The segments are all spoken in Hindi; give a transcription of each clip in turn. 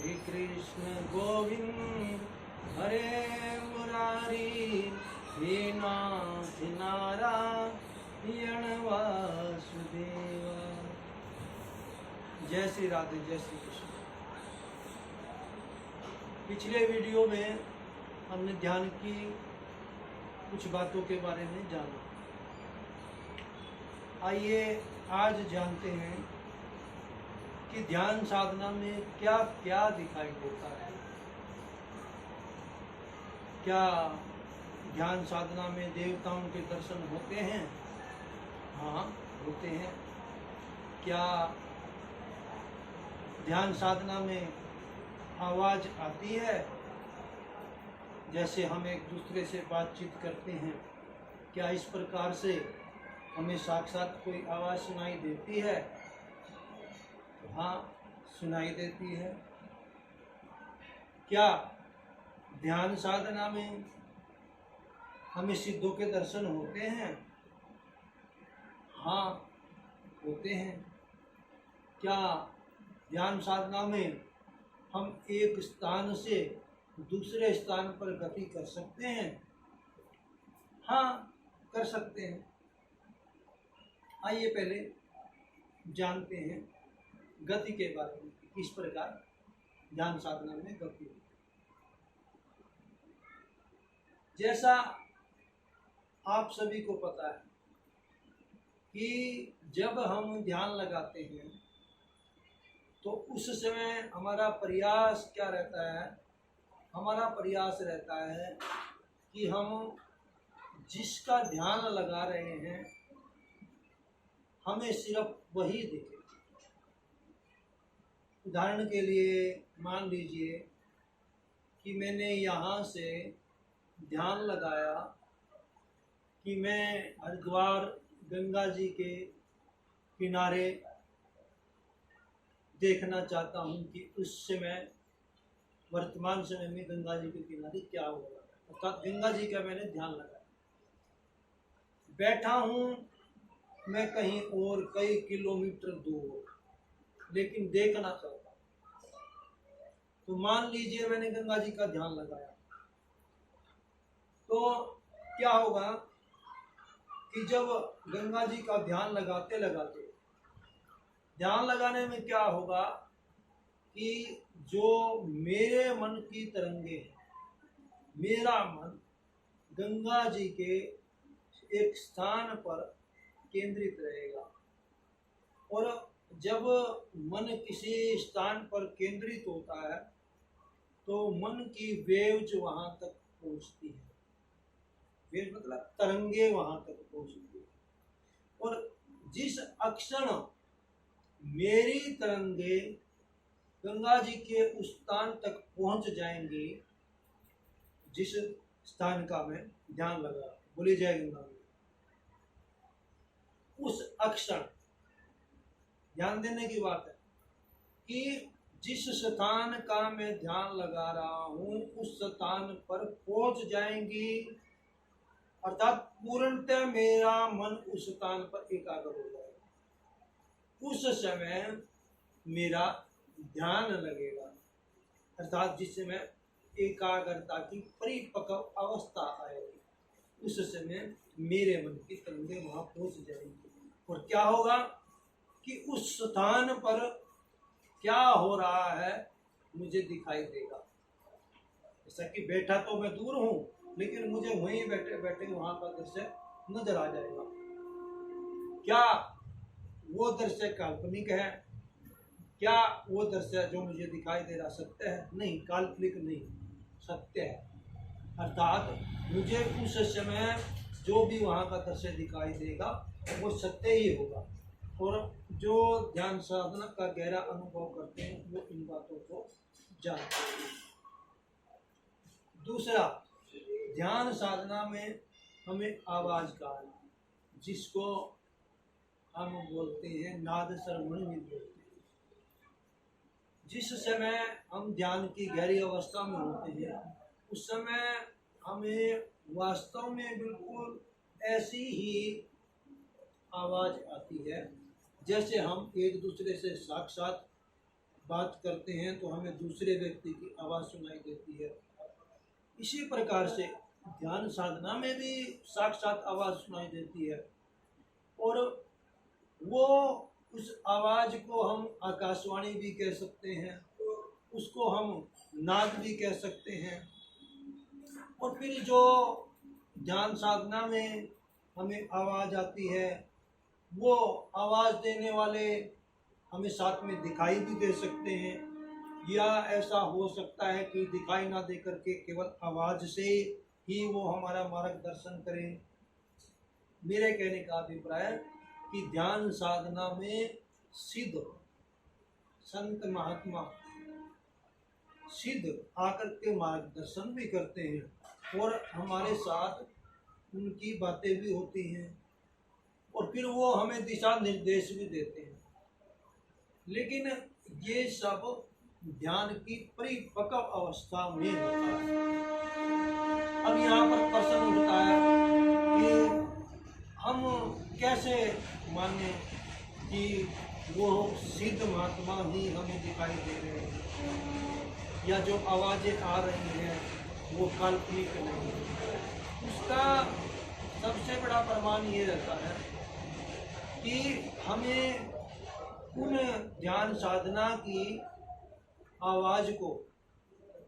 श्री कृष्ण गोविंद हरे मुरारी, हे नाथ नारायण वासुदेवा। जय श्री राधे, जय श्री कृष्ण। पिछले वीडियो में हमने ध्यान की कुछ बातों के बारे में जाना। आइए आज जानते हैं कि ध्यान साधना में क्या क्या दिखाई देता है। क्या ध्यान साधना में देवताओं के दर्शन होते हैं? हाँ, होते हैं। क्या ध्यान साधना में आवाज़ आती है? जैसे हम एक दूसरे से बातचीत करते हैं, क्या इस प्रकार से हमें साक्षात कोई आवाज़ सुनाई देती है? तो हाँ, सुनाई देती है। क्या ध्यान साधना में हमें सिद्धों के दर्शन होते हैं? हाँ, होते हैं। क्या ध्यान साधना में हम एक स्थान से दूसरे स्थान पर गति कर सकते हैं? हाँ, कर सकते हैं। आइए पहले जानते हैं गति के बारे में, किस प्रकार ध्यान साधना में गति होती है। जैसा आप सभी को पता है कि जब हम ध्यान लगाते हैं तो उस समय हमारा प्रयास क्या रहता है? हमारा प्रयास रहता है कि हम जिसका ध्यान लगा रहे हैं हमें सिर्फ वही दिखे। उदाहरण के लिए मान लीजिए कि मैंने यहाँ से ध्यान लगाया कि मैं हरिद्वार गंगा जी के किनारे देखना चाहता हूँ कि उस समय वर्तमान समय में गंगा जी के किनारे क्या हो रहा है। अर्थात गंगा जी का मैंने ध्यान लगाया। बैठा हूँ मैं कहीं और कई किलोमीटर दूर, लेकिन देखना चाहता हूँ। तो मान लीजिए मैंने गंगा जी का ध्यान लगाया, तो क्या होगा कि जब गंगा जी का ध्यान लगाते लगाते ध्यान लगाने में क्या होगा कि जो मेरे मन की तरंगे हैं, मेरा मन गंगा जी के एक स्थान पर केंद्रित रहेगा। और जब मन किसी स्थान पर केंद्रित होता है तो मन की वेव्स वहाँ तक पहुँचती है। वेव मतलब तरंगे वहाँ तक पहुँचती है। और जिस अक्षण मेरी तरंगे गंगा जी के उस स्थान तक पहुँच जाएंगी जिस स्थान का मैं ध्यान लगा, बोली जय गंगा जी, उस अक्षण ध्यान देने की बात है कि जिस स्थान का मैं ध्यान लगा रहा हूँ उस स्थान पर पहुँच जाएंगी। अर्थात पूर्णतः मेरा मन उस स्थान पर एकाग्र हो जाएगा। उस समय मेरा ध्यान लगेगा। अर्थात जिस समय एकाग्रता की परिपक्व अवस्था आएगी उस समय मेरे मन की तरंगे वहाँ पहुँच जाएंगी। और क्या होगा कि उस स्थान पर क्या हो रहा है मुझे दिखाई देगा। जैसा कि बैठा तो मैं दूर हूँ, लेकिन मुझे वहीं बैठे बैठे वहाँ का दृश्य नजर आ जाएगा। क्या वो दृश्य काल्पनिक है? क्या वो दृश्य जो मुझे दिखाई दे रहा सत्य है? नहीं, काल्पनिक नहीं, सत्य है। अर्थात मुझे उस समय जो भी वहाँ का दृश्य दिखाई देगा वो सत्य ही होगा। और जो ध्यान साधना का गहरा अनुभव करते हैं वो इन बातों को जानते हैं। दूसरा, ध्यान साधना में हमें आवाज़ का आना, जिसको हम बोलते हैं नाद श्रवण भी बोलते हैं। जिस समय हम ध्यान की गहरी अवस्था में होते हैं उस समय हमें वास्तव में बिल्कुल ऐसी ही आवाज़ आती है जैसे हम एक दूसरे से साक्षात बात करते हैं तो हमें दूसरे व्यक्ति की आवाज़ सुनाई देती है। इसी प्रकार से ध्यान साधना में भी साक्षात आवाज़ सुनाई देती है, और वो उस आवाज़ को हम आकाशवाणी भी कह सकते हैं, उसको हम नाद भी कह सकते हैं। और फिर जो ध्यान साधना में हमें आवाज़ आती है, वो आवाज़ देने वाले हमें साथ में दिखाई भी दे सकते हैं, या ऐसा हो सकता है कि दिखाई ना दे करके केवल आवाज़ से ही वो हमारा मार्गदर्शन करें। मेरे कहने का अभिप्राय कि ध्यान साधना में सिद्ध संत महात्मा सिद्ध आकर के मार्गदर्शन भी करते हैं, और हमारे साथ उनकी बातें भी होती हैं, और फिर वो हमें दिशा निर्देश भी देते हैं। लेकिन ये सब ध्यान की परिपक्व अवस्था में होता है। अब यहाँ पर प्रश्न उठता है कि हम कैसे माने कि वो सिद्ध महात्मा ही हमें दिखाई दे रहे हैं, या जो आवाज़ें आ रही हैं वो काल्पनिक नहीं है। उसका सबसे बड़ा प्रमाण ये रहता है कि हमें उन ध्यान साधना की आवाज़ को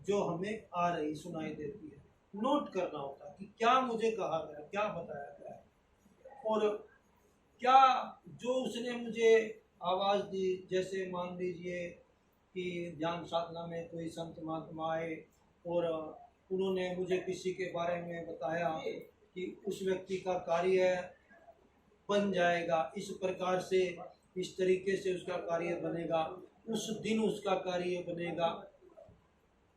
जो हमें आ रही सुनाई देती है नोट करना होता है कि क्या मुझे कहा गया, क्या बताया गया है, और क्या जो उसने मुझे आवाज़ दी। जैसे मान लीजिए कि ध्यान साधना में कोई संत महात्मा आए और उन्होंने मुझे किसी के बारे में बताया कि उस व्यक्ति का कार्य बन जाएगा, इस प्रकार से इस तरीके से उसका कार्य बनेगा, उस दिन उसका कार्य बनेगा।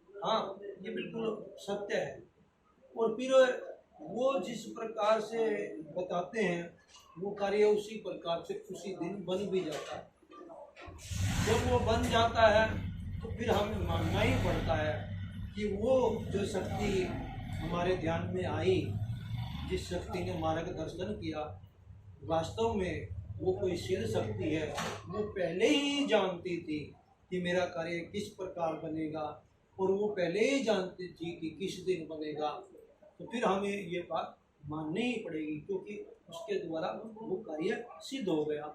हाँ, ये बिल्कुल सत्य है। और फिर वो जिस प्रकार से बताते हैं वो कार्य उसी प्रकार से उसी दिन बन भी जाता है। जब वो बन जाता है तो फिर हमें मानना ही पड़ता है कि वो जो शक्ति हमारे ध्यान में आई, जिस शक्ति ने मार्गदर्शन किया, वास्तव में वो कोई सिद्ध शक्ति है। वो पहले ही जानती थी कि मेरा कार्य किस प्रकार बनेगा, और वो पहले ही जानती थी कि किस दिन बनेगा। तो फिर हमें ये बात माननी ही पड़ेगी, क्योंकि उसके द्वारा वो कार्य सिद्ध हो गया।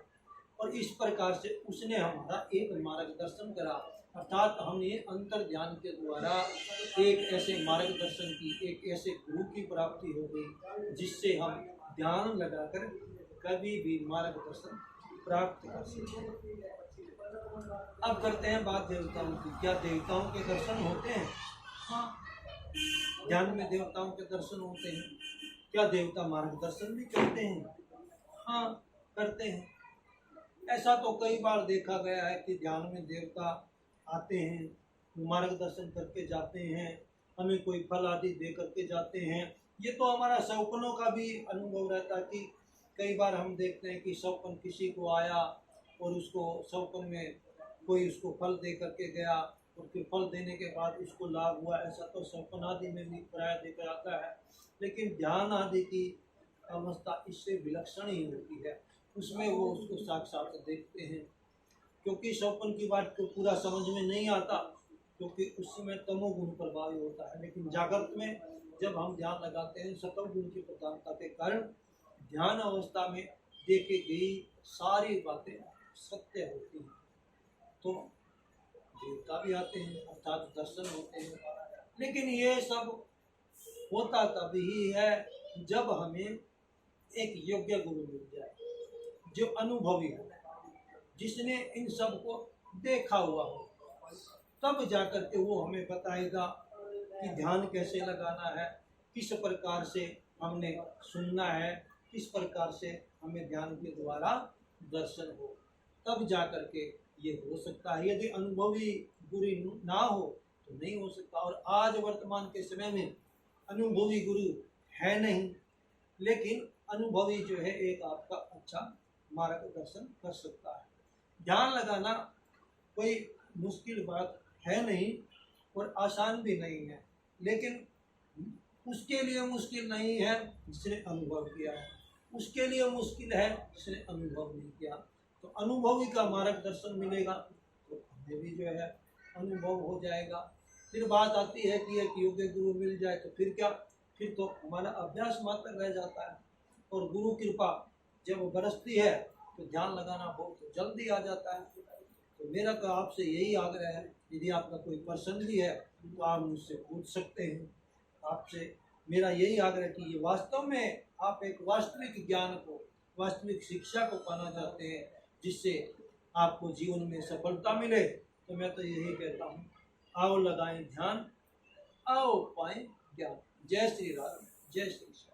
और इस प्रकार से उसने हमारा एक मार्गदर्शन करा, अर्थात हमें अंतर ध्यान के द्वारा एक ऐसे मार्गदर्शन की, एक ऐसे गुरु की प्राप्ति हो गई जिससे हम ध्यान लगाकर कभी भी मार्गदर्शन प्राप्त कर सकें। अब करते हैं बात देवताओं की। क्या देवताओं के दर्शन होते हैं? हाँ, ध्यान में देवताओं के दर्शन होते हैं। क्या देवता मार्गदर्शन भी करते हैं? हाँ, करते हैं। ऐसा तो कई बार देखा गया है कि ध्यान में देवता आते हैं, मार्गदर्शन करके जाते हैं, हमें कोई फल आदि दे करके जाते हैं। ये तो हमारा सपनों का भी अनुभव रहता है कि कई बार हम देखते हैं कि सपन किसी को आया और उसको सपन में कोई उसको फल दे करके गया, और फिर फल देने के बाद उसको लाभ हुआ। ऐसा तो सपन आदि में भी प्राय देखा जाता है। लेकिन ध्यान आदि की अवस्था इससे विलक्षण ही होती है, उसमें वो उसको साक्षात देखते हैं। क्योंकि स्वप्न की बात को पूरा समझ में नहीं आता, क्योंकि उस समय तमोगुण प्रभावी होता है। लेकिन जागृत में जब हम ध्यान लगाते हैं, सतोगुण की प्रधानता के कारण ध्यान अवस्था में देखी गई सारी बातें सत्य होती हैं। तो देवता भी आते हैं, अर्थात दर्शन होते हैं। लेकिन ये सब होता तभी है जब हमें एक योग्य गुरु मिल जाए, जो अनुभवी हो, जिसने इन सब को देखा हुआ हो। तब जाकर के वो हमें बताएगा कि ध्यान कैसे लगाना है, किस प्रकार से हमने सुनना है, किस प्रकार से हमें ध्यान के द्वारा दर्शन हो। तब जाकर के ये हो सकता है। यदि अनुभवी गुरु ना हो तो नहीं हो सकता। और आज वर्तमान के समय में अनुभवी गुरु है नहीं, लेकिन अनुभवी जो है एक आपका अच्छा मार्गदर्शन कर सकता है। ध्यान लगाना कोई मुश्किल बात है नहीं और आसान भी नहीं है, लेकिन उसके लिए मुश्किल नहीं है जिसने अनुभव किया है, उसके लिए मुश्किल है जिसने अनुभव नहीं किया। तो अनुभवी का मार्गदर्शन मिलेगा तो में भी जो है अनुभव हो जाएगा। फिर बात आती है कि एक योग्य गुरु मिल जाए तो फिर क्या, फिर तो हमारा अभ्यास मात्र रह जाता है। और गुरु कृपा जब बरसती है तो ध्यान लगाना बहुत जल्दी आ जाता है। तो मेरा तो आपसे यही आग्रह है, यदि आपका कोई प्रश्न भी है तो आप मुझसे पूछ सकते हैं। आपसे मेरा यही आग्रह कि ये वास्तव में आप एक वास्तविक ज्ञान को, वास्तविक शिक्षा को पाना चाहते हैं जिससे आपको जीवन में सफलता मिले, तो मैं तो यही कहता हूँ, आओ लगाएं ध्यान, आओ पाएं ज्ञान। जय श्री राम, जय श्री श्याम।